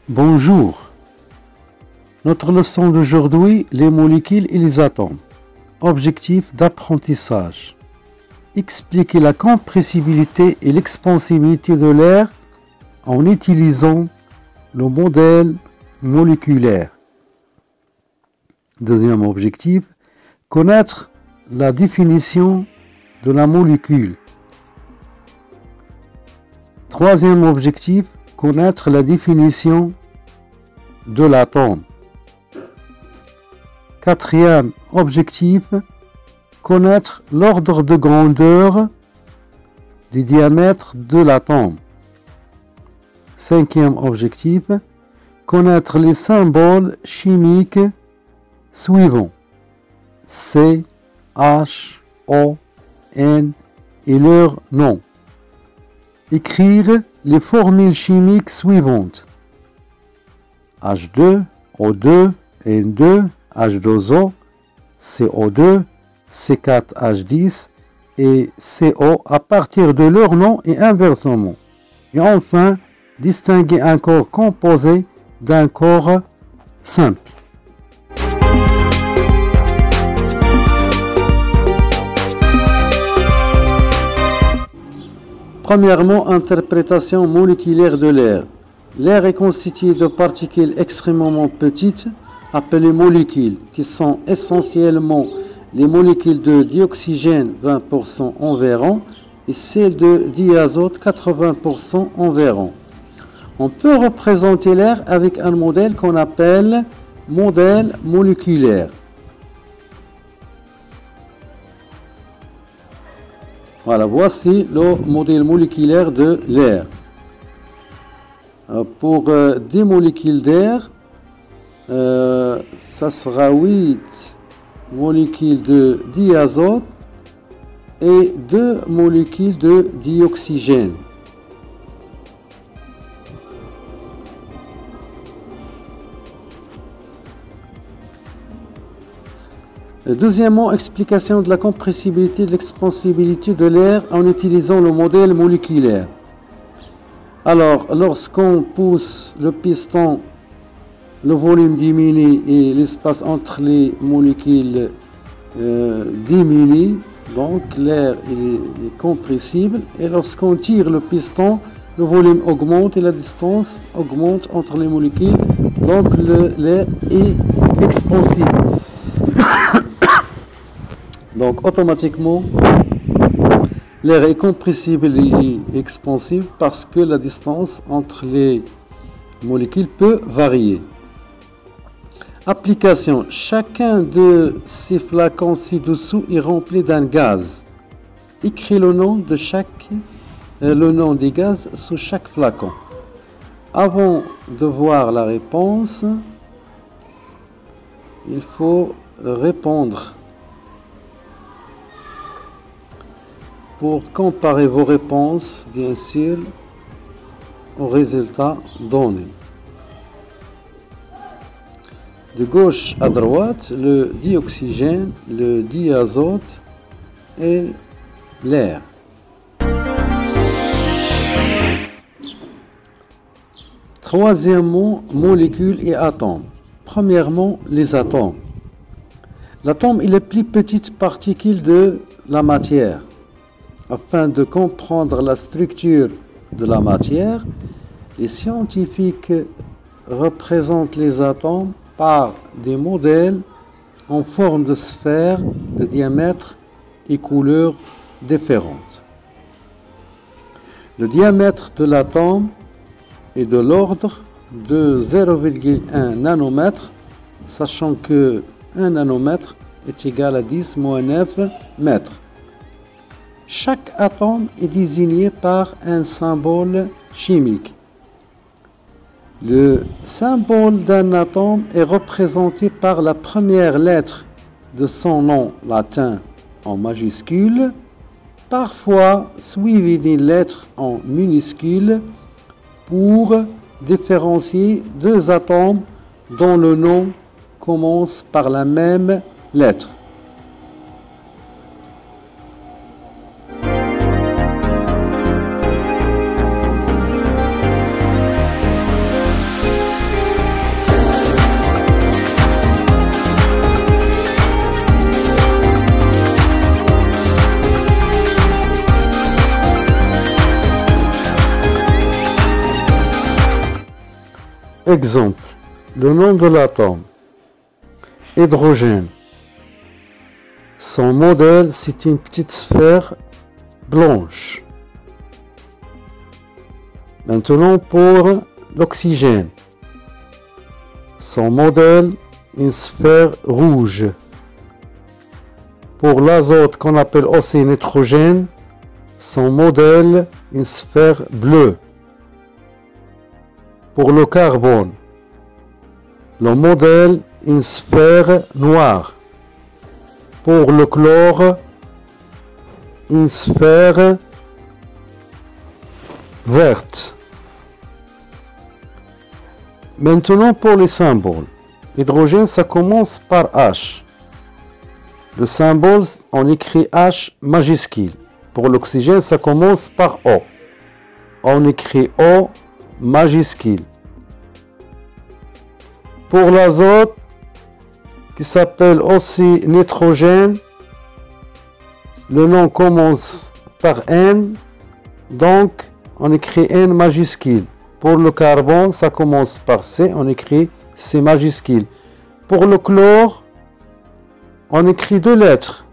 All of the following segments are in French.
Bonjour. Notre leçon d'aujourd'hui, les molécules et les atomes. Objectif d'apprentissage. Expliquer la compressibilité et l'expansibilité de l'air en utilisant le modèle moléculaire. Deuxième objectif, connaître la définition de la molécule. Troisième objectif, connaître la définition de l'atome. Quatrième objectif, connaître l'ordre de grandeur du diamètre de l'atome. Cinquième objectif, connaître les symboles chimiques suivants: C, H, O, N et leur nom. Écrire les formules chimiques suivantes: H2, O2, N2, H2O, CO2, C4H10 et CO à partir de leur nom et inversement. Et enfin, distinguer un corps composé d'un corps simple. Premièrement, interprétation moléculaire de l'air. L'air est constitué de particules extrêmement petites, appelées molécules, qui sont essentiellement les molécules de dioxygène 20% environ et celles de diazote 80% environ. On peut représenter l'air avec un modèle qu'on appelle modèle moléculaire. Voilà, voici le modèle moléculaire de l'air. Pour des molécules d'air, ça sera 8 molécules de diazote et 2 molécules de dioxygène. Deuxièmement, explication de la compressibilité et de l'expansibilité de l'air en utilisant le modèle moléculaire. Alors, lorsqu'on pousse le piston, le volume diminue et l'espace entre les molécules diminue, donc l'air est compressible. Et lorsqu'on tire le piston, le volume augmente et la distance augmente entre les molécules, donc l'air est expansible. Donc automatiquement, l'air est compressible et expansible parce que la distance entre les molécules peut varier. Application. Chacun de ces flacons ci-dessous est rempli d'un gaz. Écris le nom des gaz sous chaque flacon. Avant de voir la réponse, il faut répondre. Pour comparer vos réponses, bien sûr, aux résultats donnés. De gauche à droite, le dioxygène, le diazote et l'air. Troisièmement, molécules et atomes. Premièrement, les atomes. L'atome est la plus petite particule de la matière. Afin de comprendre la structure de la matière, les scientifiques représentent les atomes par des modèles en forme de sphère de diamètre et couleurs différentes. Le diamètre de l'atome est de l'ordre de 0,1 nanomètre, sachant que 1 nanomètre est égal à 10-9 mètres. Chaque atome est désigné par un symbole chimique. Le symbole d'un atome est représenté par la première lettre de son nom latin en majuscule, parfois suivi d'une lettre en minuscule pour différencier deux atomes dont le nom commence par la même lettre. Exemple, le nom de l'atome. Hydrogène. Son modèle, c'est une petite sphère blanche. Maintenant, pour l'oxygène. Son modèle, une sphère rouge. Pour l'azote, qu'on appelle aussi nitrogène, son modèle, une sphère bleue. Pour le carbone, le modèle, une sphère noire. Pour le chlore, une sphère verte. Maintenant pour les symboles. Hydrogène, ça commence par H. Le symbole, on écrit H majuscule. Pour l'oxygène, ça commence par O. On écrit O majuscule. Pour l'azote, qui s'appelle aussi nitrogène, le nom commence par N, donc on écrit N majuscule. Pour le carbone, ça commence par C, on écrit C majuscule. Pour le chlore, on écrit deux lettres.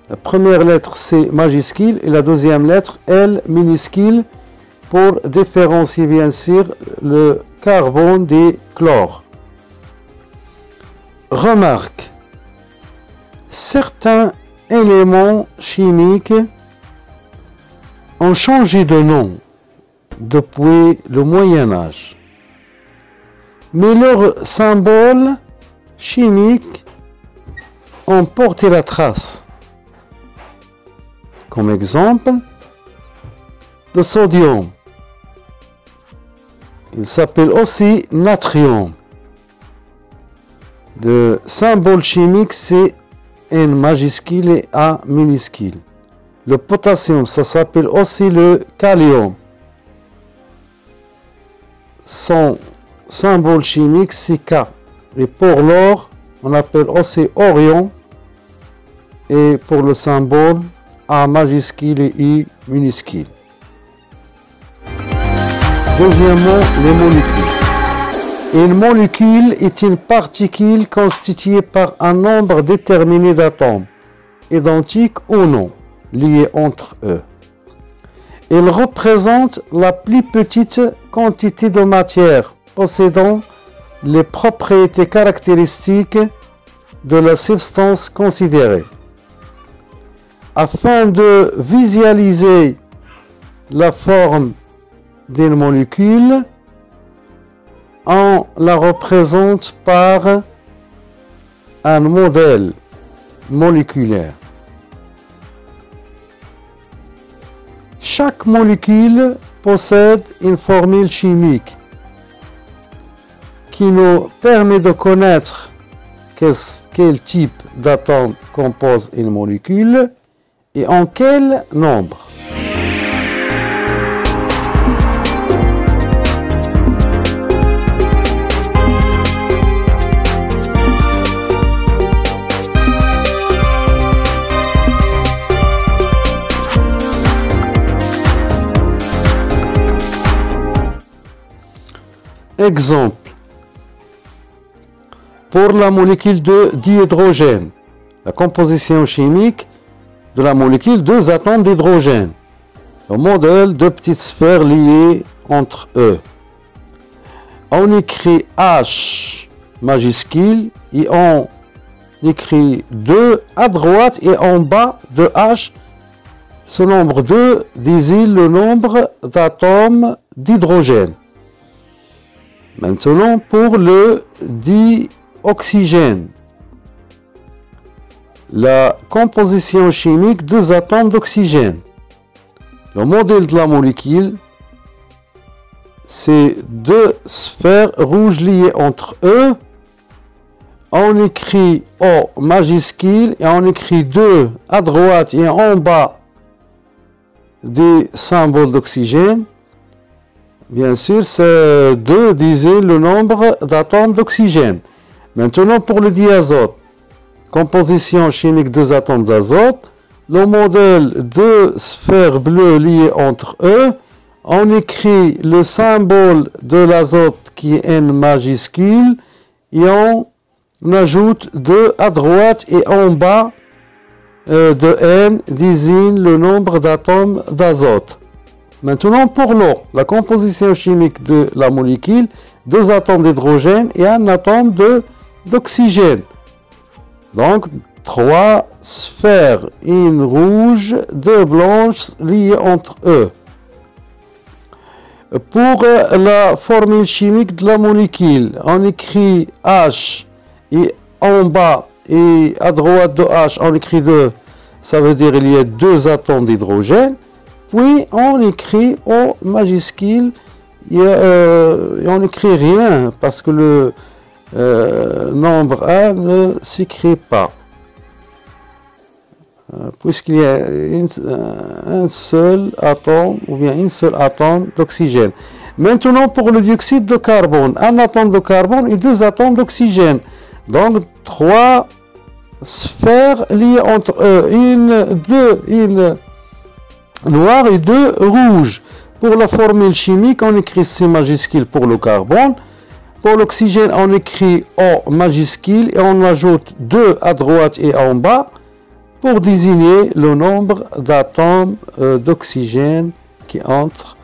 La première lettre C majuscule et la deuxième lettre L minuscule pour différencier bien sûr le carbone des chlores. Remarque, certains éléments chimiques ont changé de nom depuis le Moyen Âge, mais leurs symboles chimiques ont porté la trace. Comme exemple, le sodium, il s'appelle aussi natrium. Le symbole chimique, c'est N majuscule et A minuscule. Le potassium, ça s'appelle aussi le kalium. Son symbole chimique, c'est K. Et pour l'or, on appelle aussi orion. Et pour le symbole, A majuscule et I minuscule. Deuxièmement, les molécules. Une molécule est une particule constituée par un nombre déterminé d'atomes, identiques ou non, liés entre eux. Elle représente la plus petite quantité de matière possédant les propriétés caractéristiques de la substance considérée. Afin de visualiser la forme d'une molécule, on la représente par un modèle moléculaire. Chaque molécule possède une formule chimique qui nous permet de connaître quel type d'atome compose une molécule et en quel nombre. Exemple, pour la molécule de dihydrogène, la composition chimique de la molécule, deux atomes d'hydrogène, le modèle de petites sphères liées entre eux. On écrit H majuscule et on écrit 2 à droite et en bas de H. Ce nombre 2 désigne le nombre d'atomes d'hydrogène. Maintenant, pour le dioxygène, la composition chimique des atomes d'oxygène. Le modèle de la molécule, c'est 2 sphères rouges liées entre eux. On écrit O majuscule et on écrit 2 à droite et en bas des symboles d'oxygène. Bien sûr, c'est 2 disait le nombre d'atomes d'oxygène. Maintenant, pour le diazote, composition chimique des atomes d'azote, le modèle de sphères bleues liées entre eux, on écrit le symbole de l'azote qui est N majuscule et on ajoute 2 à droite et en bas de N désigne le nombre d'atomes d'azote. Maintenant, pour l'eau, la composition chimique de la molécule, 2 atomes d'hydrogène et 1 atome d'oxygène. Donc, 3 sphères, une rouge, 2 blanches liées entre eux. Pour la formule chimique de la molécule, on écrit H et en bas et à droite de H, on écrit 2. Ça veut dire qu'il y a 2 atomes d'hydrogène. Puis on écrit O majuscule et on n'écrit rien parce que le nombre 1 ne s'écrit pas. Puisqu'il y a un seul atome ou bien une seule atome d'oxygène. Maintenant pour le dioxyde de carbone, un atome de carbone et 2 atomes d'oxygène. Donc 3 sphères liées entre eux, une noire et 2 rouges. Pour la formule chimique, on écrit C majuscule pour le carbone. Pour l'oxygène, on écrit O majuscule et on ajoute 2 à droite et en bas pour désigner le nombre d'atomes d'oxygène qui entrent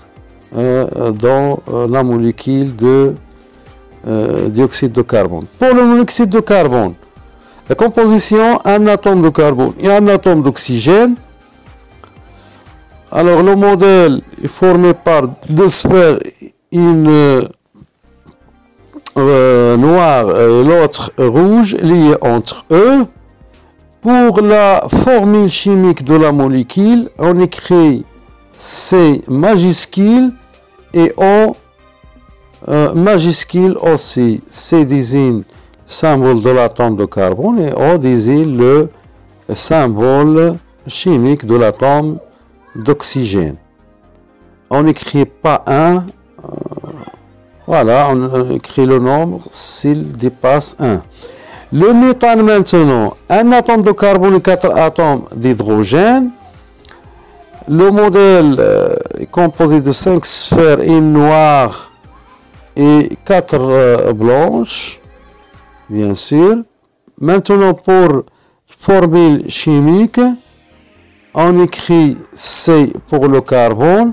dans la molécule de dioxyde de carbone. Pour le monoxyde de carbone, la composition, un atome de carbone et un atome d'oxygène. Alors le modèle est formé par 2 sphères, une noire et l'autre rouge liées entre eux. Pour la formule chimique de la molécule, on écrit C majuscule et O majuscule aussi. C désigne le symbole de l'atome de carbone et O désigne le symbole chimique de l'atome d'oxygène. On n'écrit pas 1, voilà, on écrit le nombre s'il dépasse 1. Le méthane maintenant, un atome de carbone et 4 atomes d'hydrogène. Le modèle est composé de 5 sphères, une noire et 4 blanches, bien sûr. Maintenant pour formule chimique, on écrit C pour le carbone,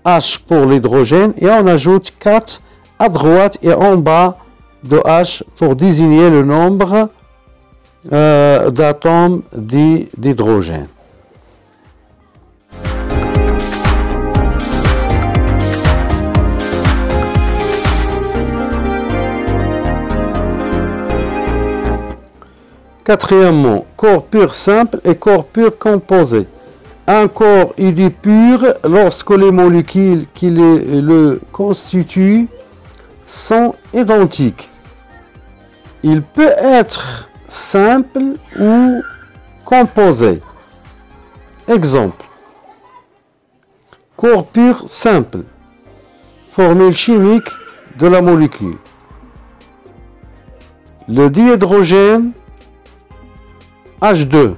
H pour l'hydrogène et on ajoute 4 à droite et en bas de H pour désigner le nombre d'atomes d'hydrogène. Quatrièmement, corps pur simple et corps pur composé. Un corps il est pur lorsque les molécules qui le constituent sont identiques. Il peut être simple ou composé. Exemple. Corps pur simple. Formule chimique de la molécule. Le dihydrogène H2.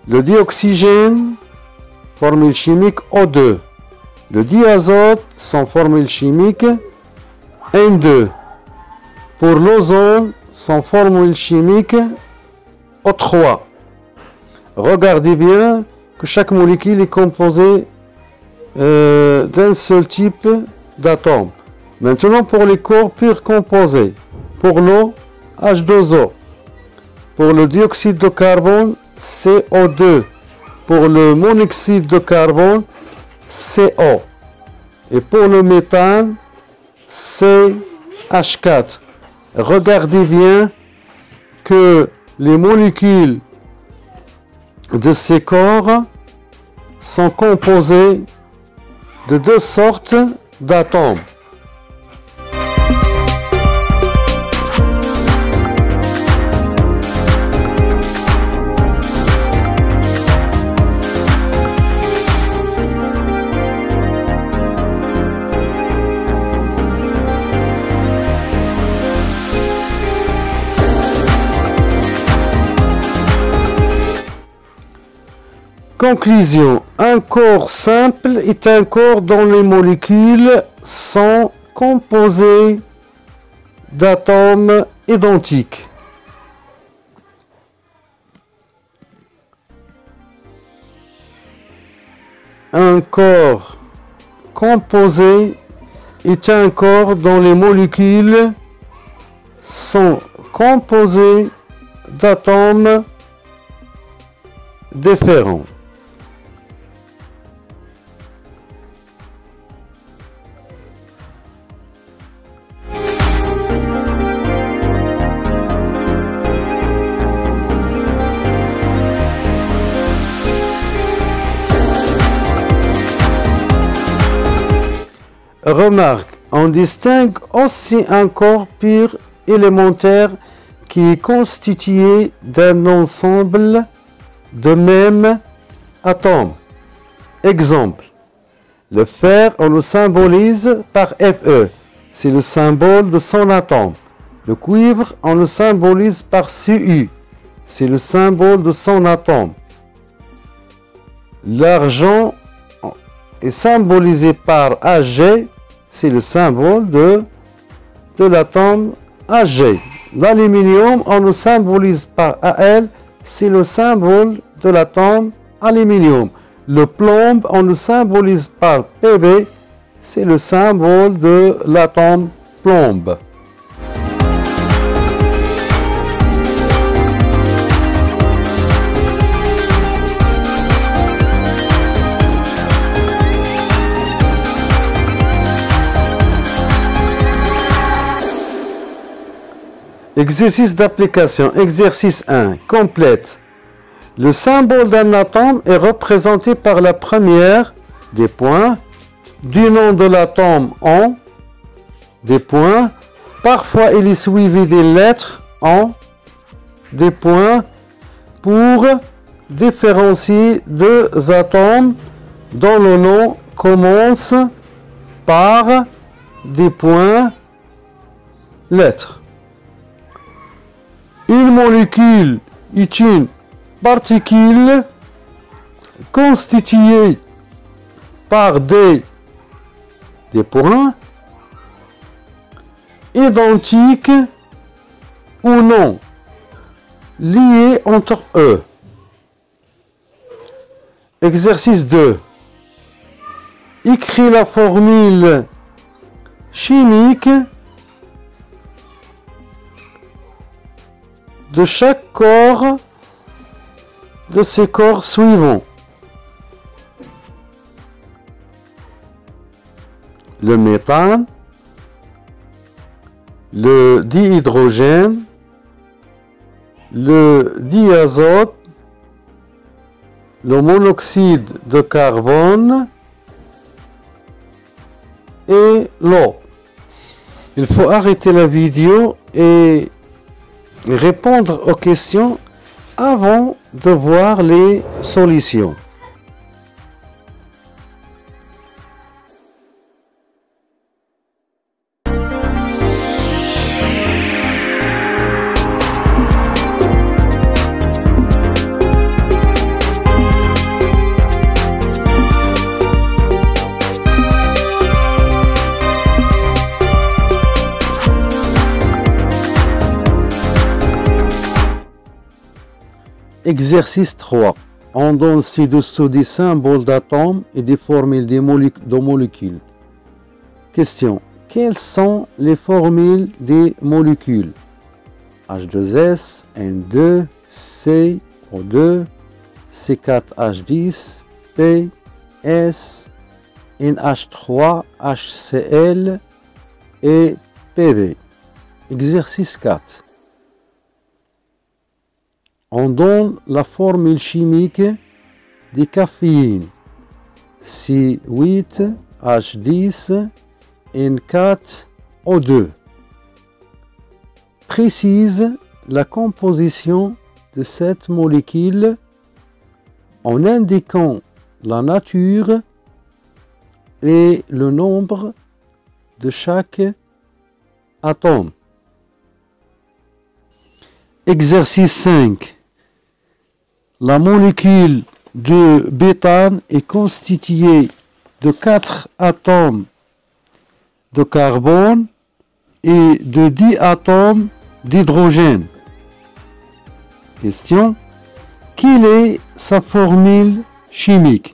Le dioxygène, formule chimique O2. Le diazote, son formule chimique N2. Pour l'ozone, son formule chimique O3. Regardez bien que chaque molécule est composée d'un seul type d'atome. Maintenant pour les corps purs composés. Pour l'eau, H2O. Pour le dioxyde de carbone, CO2. Pour le monoxyde de carbone, CO. Et pour le méthane, CH4. Regardez bien que les molécules de ces corps sont composées de 2 sortes d'atomes. Conclusion. Un corps simple est un corps dont les molécules sont composées d'atomes identiques. Un corps composé est un corps dont les molécules sont composées d'atomes différents. Remarque, on distingue aussi un corps pur élémentaire qui est constitué d'un ensemble de mêmes atomes. Exemple, le fer, on le symbolise par Fe, c'est le symbole de son atome. Le cuivre, on le symbolise par Cu, c'est le symbole de son atome. L'argent est symbolisé par Ag, c'est le symbole de l'atome Ag. L'aluminium, on le symbolise par Al, c'est le symbole de l'atome aluminium. Le plomb, on le symbolise par Pb, c'est le symbole de l'atome plomb. Exercice d'application. Exercice 1. Complète. Le symbole d'un atome est représenté par la première des points du nom de l'atome en des points. Parfois, il est suivi des lettres en des points pour différencier deux atomes dont le nom commence par des points lettres. Une molécule est une particule constituée par des points identiques ou non liés entre eux. Exercice 2. Écris la formule chimique de chaque corps de ces corps suivants. Le méthane, le dihydrogène, le diazote, le monoxyde de carbone et l'eau. Il faut arrêter la vidéo et répondre aux questions avant de voir les solutions. Exercice 3. On donne ci-dessous des symboles d'atomes et des formules de molécules. Question. Quelles sont les formules des molécules? H2S, N2, C, O2, C4H10, P, S, NH3, HCl et Pb. Exercice 4. On donne la formule chimique des caféines. C8, H10, N4, O2. Précise la composition de cette molécule en indiquant la nature et le nombre de chaque atome. Exercice 5. La molécule de bétane est constitué de 4 atomes de carbone et de 10 atomes d'hydrogène. Question. Quelle est sa formule chimique?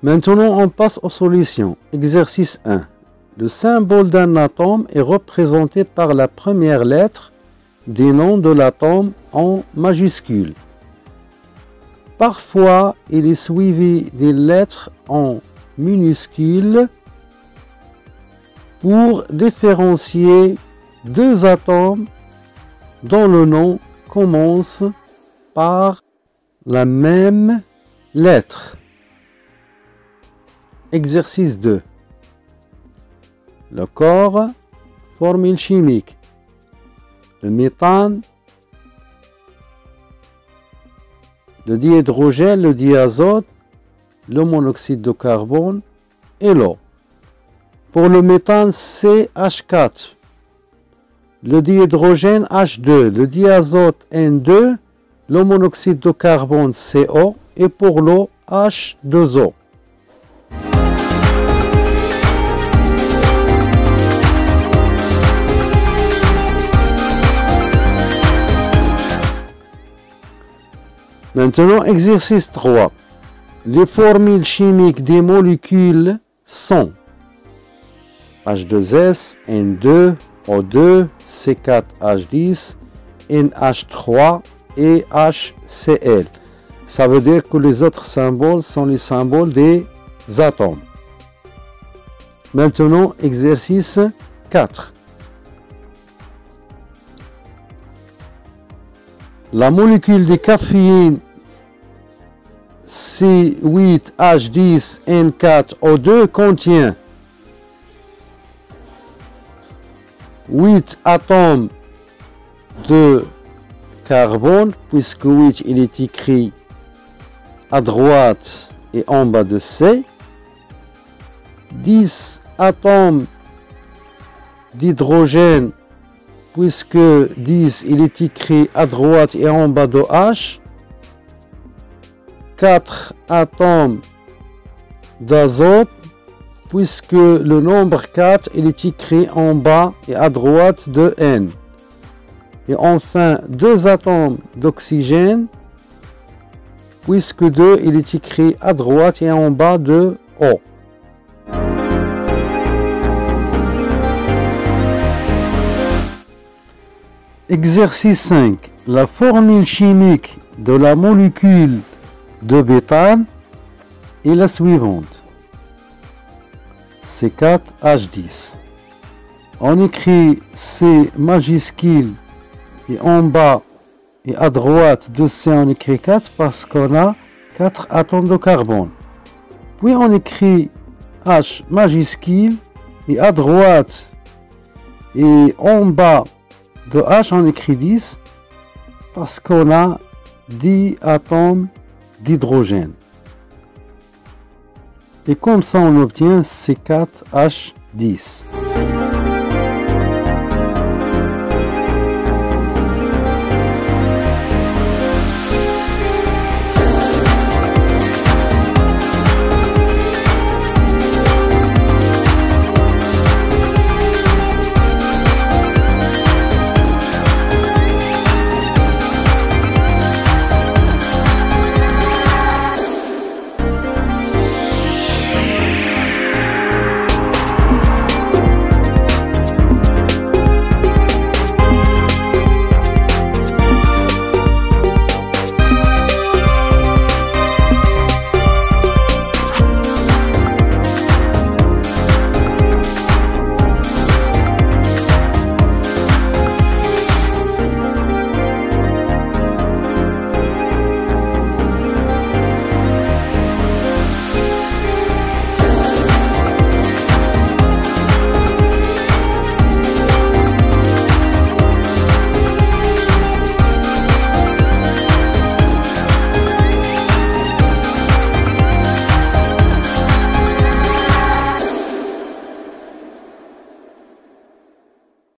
Maintenant, on passe aux solutions. Exercice 1. Le symbole d'un atome est représenté par la première lettre des noms de l'atome en majuscule. Parfois, il est suivi des lettres en minuscules pour différencier deux atomes dont le nom commence par la même lettre. Exercice 2. Le corps, formule chimique. Le méthane, le dihydrogène, le diazote, le monoxyde de carbone et l'eau. Pour le méthane, CH4. Le dihydrogène, H2. Le diazote, N2. Le monoxyde de carbone, CO. Et pour l'eau, H2O. Maintenant, exercice 3. Les formules chimiques des molécules sont H2S, N2, O2, C4H10, NH3 et HCl. Ça veut dire que les autres symboles sont les symboles des atomes. Maintenant, exercice 4. La molécule de caféine C8H10N4O2 contient 8 atomes de carbone, puisque 8 il est écrit à droite et en bas de C, 10 atomes d'hydrogène, puisque 10 il est écrit à droite et en bas de H, 4 atomes d'azote, puisque le nombre 4 il est écrit en bas et à droite de N. Et enfin 2 atomes d'oxygène, puisque 2 il est écrit à droite et en bas de O. Exercice 5. La formule chimique de la molécule de bétane est la suivante. C4H10. On écrit C majuscule et en bas et à droite de C on écrit 4 parce qu'on a 4 atomes de carbone. Puis on écrit H majuscule et à droite et en bas de H on écrit 10 parce qu'on a 10 atomes d'hydrogène. Et comme ça on obtient C4H10.